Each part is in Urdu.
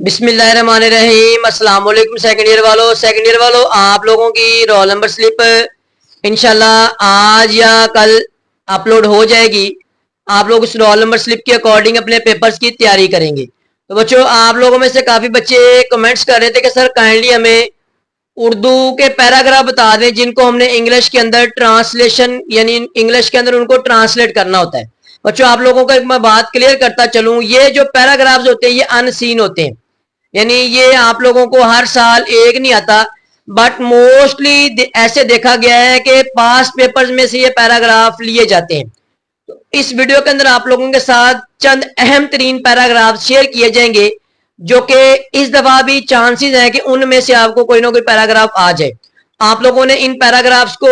بسم اللہ الرحمن الرحیم۔ السلام علیکم سیکنڈ ایئر والوں آپ لوگوں کی رول نمبر سلپ انشاءاللہ آج یا کل اپلوڈ ہو جائے گی۔ آپ لوگ اس رول نمبر سلپ کے اکارڈنگ اپنے پیپرز کی تیاری کریں گے۔ تو بچوں آپ لوگوں میں سے کافی بچے کمنٹس کر رہے تھے کہ سر کائنڈلی ہمیں اردو کے پیراگراف بتا دیں جن کو ہم نے انگلش کے اندر ٹرانسلیشن یعنی انگلش کے اندر ان کو ٹرانسلیٹ کرنا ہوتا ہے۔ بچوں آپ لوگوں کو ایک میں بات کلیئر کرتا چلوں، یہ جو پیراگرافز ہوتے ہیں یہ ان سین ہوتے ہیں، یعنی یہ آپ لوگوں کو ہر سال ایک نہیں آتا، بٹ موسٹلی ایسے دیکھا گیا ہے کہ پاسٹ پیپرز میں سے یہ پیراگراف لیے جاتے ہیں۔ تو اس ویڈیو کے اندر آپ لوگوں کے ساتھ چند اہم ترین پیراگراف شیئر کیے جائیں گے جو کہ اس دفعہ بھی چانسز ہیں کہ ان میں سے آپ کو کوئی نہ کوئی پیراگراف آ جائے۔ آپ لوگوں نے ان پیراگرافز کو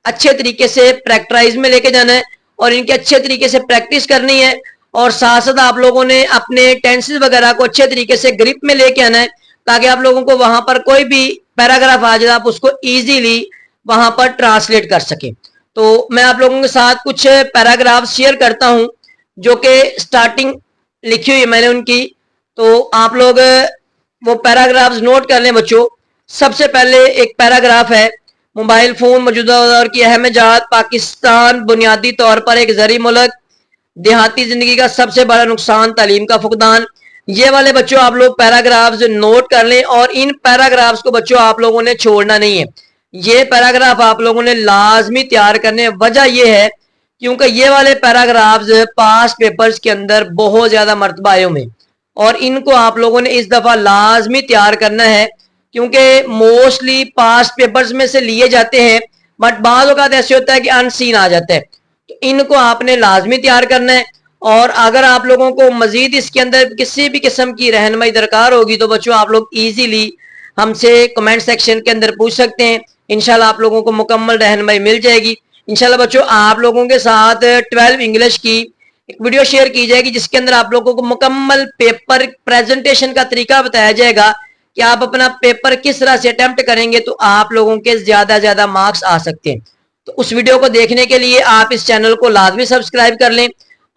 اچھے طریقے سے پریکٹائز میں لے کے جانا ہے اور ان کے اچھے طریقے سے پریکٹس کرنی ہے، اور ساتھ ساتھ آپ لوگوں نے اپنے ٹینسز وغیرہ کو اچھے طریقے سے گرپ میں لے کے آنا ہے تاکہ آپ لوگوں کو وہاں پر کوئی بھی پیراگراف آ جائے آپ اس کو ایزیلی وہاں پر ٹرانسلیٹ کر سکیں۔ تو میں آپ لوگوں کے ساتھ کچھ پیراگراف شیئر کرتا ہوں جو کہ سٹارٹنگ لکھی ہوئی ہے میں نے ان کی، تو آپ لوگ وہ پیراگرافز نوٹ کر لیں بچوں۔ سب سے پہلے ایک پیراگراف ہے، موبائل فون موجودہ دور کی اہم ایجاد، پاکستان بنیادی طور پر ایک زرعی ملک، دیہاتی زندگی کا سب سے بڑا نقصان تعلیم کا فقدان۔ یہ والے بچوں آپ لوگ پیراگرافز نوٹ کر لیں اور ان پیراگرافز کو بچوں آپ لوگوں نے چھوڑنا نہیں ہے، یہ پیراگراف آپ لوگوں نے لازمی تیار کرنے۔ وجہ یہ ہے کیونکہ یہ والے پیراگرافز پاس پیپرز کے اندر بہت زیادہ مرتبہ آئے ہوئے ہیں اور ان کو آپ لوگوں نے اس دفعہ لازمی تیار کرنا ہے کیونکہ موسٹلی پاس پیپرز میں سے لیے جاتے ہیں، بٹ بعض اوقات ایسے ہوتا ہے کہ ان سین آ جاتا ہے، تو ان کو آپ نے لازمی تیار کرنا ہے۔ اور اگر آپ لوگوں کو مزید اس کے اندر کسی بھی قسم کی رہنمائی درکار ہوگی تو بچوں آپ لوگ ایزیلی ہم سے کمنٹ سیکشن کے اندر پوچھ سکتے ہیں، انشاءاللہ آپ لوگوں کو مکمل رہنمائی مل جائے گی۔ انشاءاللہ بچوں آپ لوگوں کے ساتھ 12 انگلش کی ایک ویڈیو شیئر کی جائے گی جس کے اندر آپ لوگوں کو مکمل پیپر پریزنٹیشن کا طریقہ بتایا جائے گا کہ آپ اپنا پیپر کس طرح سے اٹیمپٹ کریں گے تو آپ لوگوں کے زیادہ مارکس آ سکتے ہیں۔ تو اس ویڈیو کو دیکھنے کے لیے آپ اس چینل کو لازمی سبسکرائب کر لیں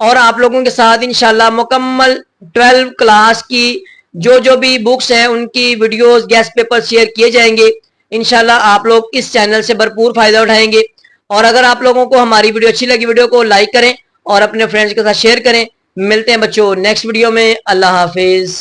اور آپ لوگوں کے ساتھ انشاءاللہ مکمل 12 کلاس کی جو بھی بکس ہیں ان کی ویڈیوز گیسٹ پیپر شیئر کیے جائیں گے۔ انشاءاللہ آپ لوگ اس چینل سے بھرپور فائدہ اٹھائیں گے، اور اگر آپ لوگوں کو ہماری ویڈیو اچھی لگی ویڈیو کو لائک کریں اور اپنے فرینڈز کے ساتھ شیئر کریں۔ ملتے ہیں بچوں نیکسٹ ویڈیو میں، اللہ حافظ۔